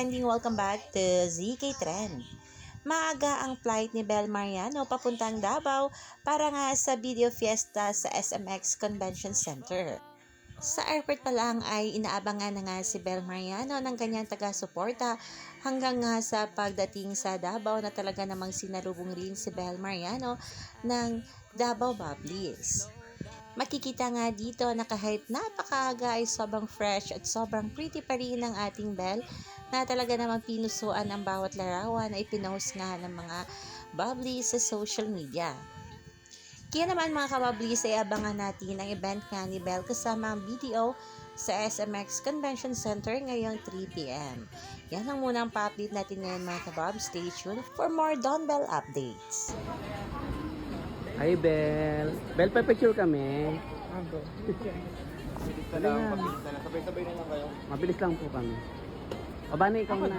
trending, welcome back to ZK Trend. Maaga ang flight ni Bel Mariano papuntang Davao para nga sa video fiesta sa SMX Convention Center. Sa airport pa lang ay inaabangan na nga si Bel Mariano ng kanyang taga-suporta hanggang nga sa pagdating sa Davao na talaga namang sinalubong rin si Bel Mariano ng Davao Bubblies. Makikita nga dito na kahit napakaaga ay sobrang fresh at sobrang pretty pa rin ng ating Bel na talaga namang pinusuan ang bawat larawan na ipinost nga ng mga Bubblies sa social media. Kaya naman mga kabubblies ay abangan natin ang event nga ni Bel kasama ang BDO sa SMX Convention Center ngayong 3 p.m. Yan ang munang pa-update natin ngayon mga kabub. Stay tuned for more Don Bel updates. Hi, Bel. Bel, pa-picture kami. Ako. Sabay-sabay na lang kayo. Mabilis lang po kami. O ba na ikaw na?